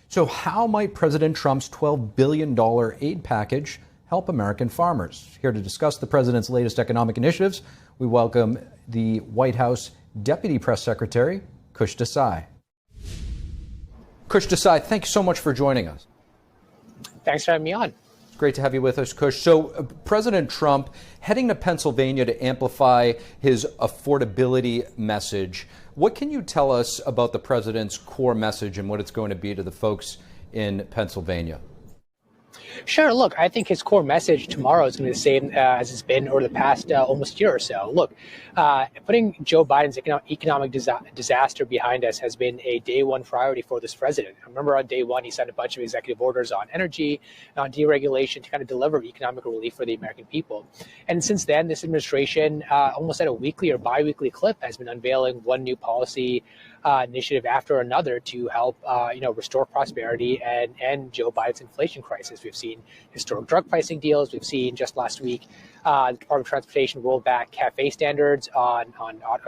So how might President Trump's $12 billion aid package help American farmers? Here to discuss the president's latest economic initiatives, we welcome the White House Deputy Press Secretary, Kush Desai. Kush Desai, thank you so much for joining us. Thanks for having me on. It's great to have you with us, Kush. So President Trump heading to Pennsylvania to amplify his affordability message. What can you tell us about the president's core message and what it's going to be to the folks in Pennsylvania? Sure. Look, I think his core message tomorrow is going to be the same as it's been over the past almost year or so. Look, putting Joe Biden's economic disaster behind us has been a day one priority for this president. I remember on day one, he signed a bunch of executive orders on energy, on deregulation to kind of deliver economic relief for the American people. And since then, this administration, almost at a weekly or biweekly clip, has been unveiling one new policy initiative after another to help, restore prosperity and end Joe Biden's inflation crisis. We've seen historic drug pricing deals. We've seen just last week, the Department of Transportation rolled back CAFE standards on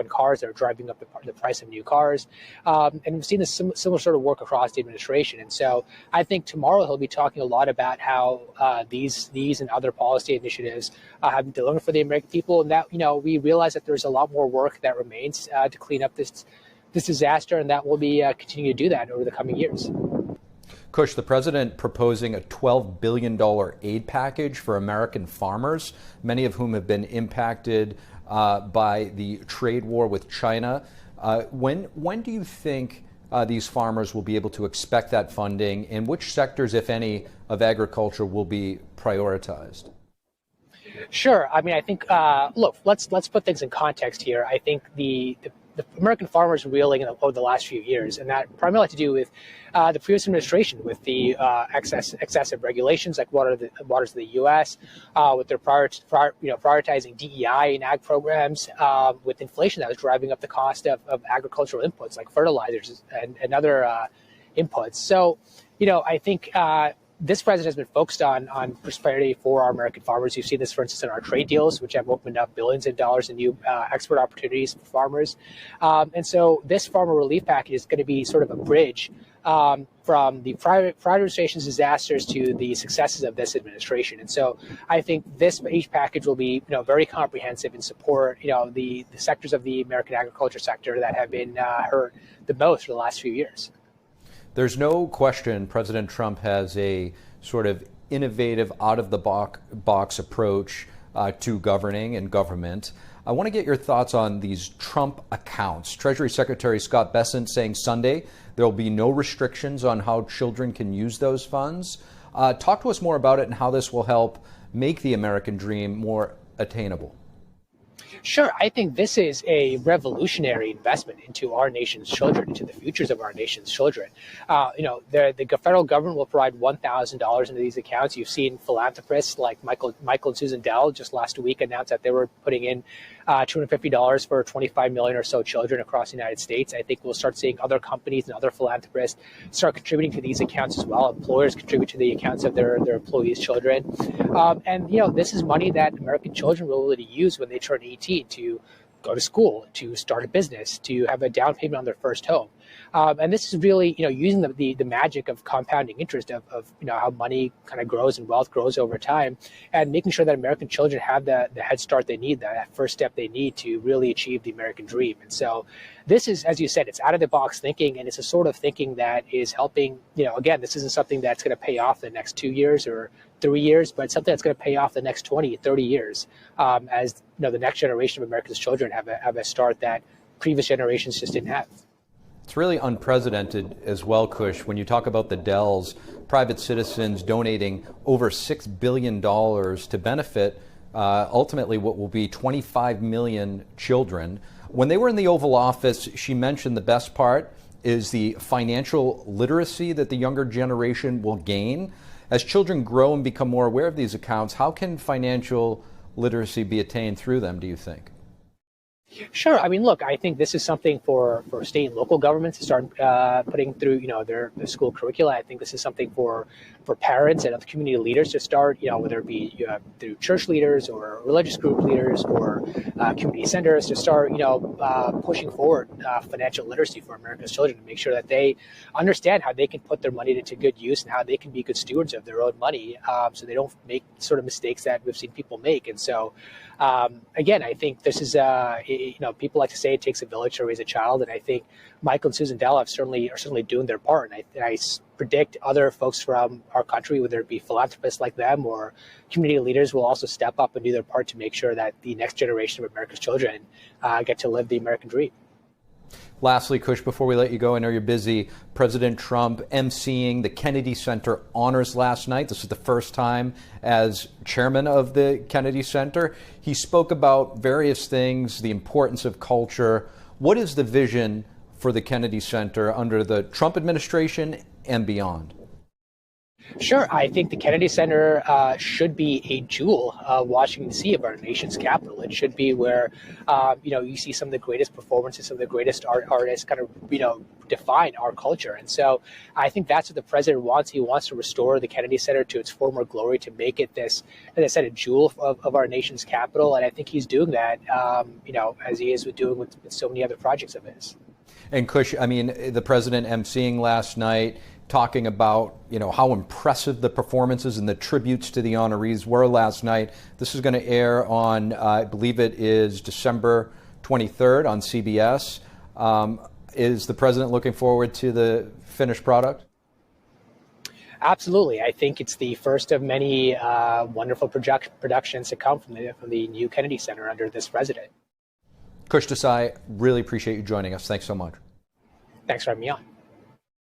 cars that are driving up the price of new cars. And we've seen this similar sort of work across the administration. And so I think tomorrow he'll be talking a lot about how these and other policy initiatives have been delivered for the American people. And that, we realize that there's a lot more work that remains to clean up this disaster, and that will be continue to do that over the coming years. Kush, the president proposing a $12 billion aid package for American farmers, many of whom have been impacted by the trade war with China. When do you think these farmers will be able to expect that funding, and which sectors, if any, of agriculture will be prioritized? Sure. I mean, I think, look, let's put things in context here. I think the American farmers are reeling over the last few years, and that primarily had to do with the previous administration, with the excessive regulations like waters of the U.S., with their prioritizing DEI in ag programs, with inflation that was driving up the cost of agricultural inputs like fertilizers and other inputs. So, I think this president has been focused on prosperity for our American farmers. You've seen this, for instance, in our trade deals, which have opened up billions of dollars in new export opportunities for farmers. And so this farmer relief package is going to be sort of a bridge from the prior administration's disasters to the successes of this administration. And so I think this aid package will be, very comprehensive and support, the sectors of the American agriculture sector that have been hurt the most for the last few years. There's no question President Trump has a sort of innovative, out-of-the-box approach to governing and government. I want to get your thoughts on these Trump accounts. Treasury Secretary Scott Bessent saying Sunday there will be no restrictions on how children can use those funds. Talk to us more about it and how this will help make the American dream more attainable. Sure. I think this is a revolutionary investment into our nation's children, into the futures of our nation's children. The federal government will provide $1,000 into these accounts. You've seen philanthropists like Michael and Susan Dell just last week announced that they were putting in $250 for 25 million or so children across the United States. I think we'll start seeing other companies and other philanthropists start contributing to these accounts as well. Employers contribute to the accounts of their employees' children. This is money that American children will be able to use when they turn 18 to go to school, to start a business, to have a down payment on their first home. And this is really, using the magic of compounding interest of how money kind of grows and wealth grows over time, and making sure that American children have the head start they need, that first step they need to really achieve the American dream. And so this is, as you said, it's out of the box thinking, and it's a sort of thinking that is helping, again, this isn't something that's going to pay off the next 2 years or 3 years, but it's something that's going to pay off the next 20, 30 years as the next generation of Americans' children have a start that previous generations just didn't have. It's really unprecedented as well, Kush, when you talk about the Dells, private citizens donating over $6 billion to benefit ultimately what will be 25 million children. When they were in the Oval Office, she mentioned the best part is the financial literacy that the younger generation will gain. As children grow and become more aware of these accounts, how can financial literacy be attained through them, do you think? Sure. I mean, look, I think this is something for state and local governments to start putting through, their school curricula. I think this is something for parents and other community leaders to start, whether it be through church leaders or religious group leaders or community centers to start, pushing forward financial literacy for America's children to make sure that they understand how they can put their money to good use and how they can be good stewards of their own money, so they don't make sort of mistakes that we've seen people make. And so, again, I think this is people like to say it takes a village to raise a child, and I think Michael and Susan Dell are certainly doing their part. And I predict other folks from our country, whether it be philanthropists like them or community leaders, will also step up and do their part to make sure that the next generation of America's children get to live the American dream. Lastly, Kush, before we let you go, I know you're busy. President Trump emceeing the Kennedy Center honors last night. This is the first time as chairman of the Kennedy Center. He spoke about various things, the importance of culture. What is the vision for the Kennedy Center under the Trump administration and beyond? Sure. I think the Kennedy Center should be a jewel Washington, D.C. of our nation's capital. It should be where, you see some of the greatest performances, some of the greatest artists kind of, define our culture. And so I think that's what the president wants. He wants to restore the Kennedy Center to its former glory, to make it this, as I said, a jewel of our nation's capital. And I think he's doing that, as he is doing with so many other projects of his. And Kush, I mean, the president emceeing last night, talking about, how impressive the performances and the tributes to the honorees were last night. This is going to air on, I believe it is December 23rd on CBS. Is the president looking forward to the finished product? Absolutely. I think it's the first of many wonderful productions to come from the new Kennedy Center under this president. Kush Desai, really appreciate you joining us. Thanks so much. Thanks for having me on.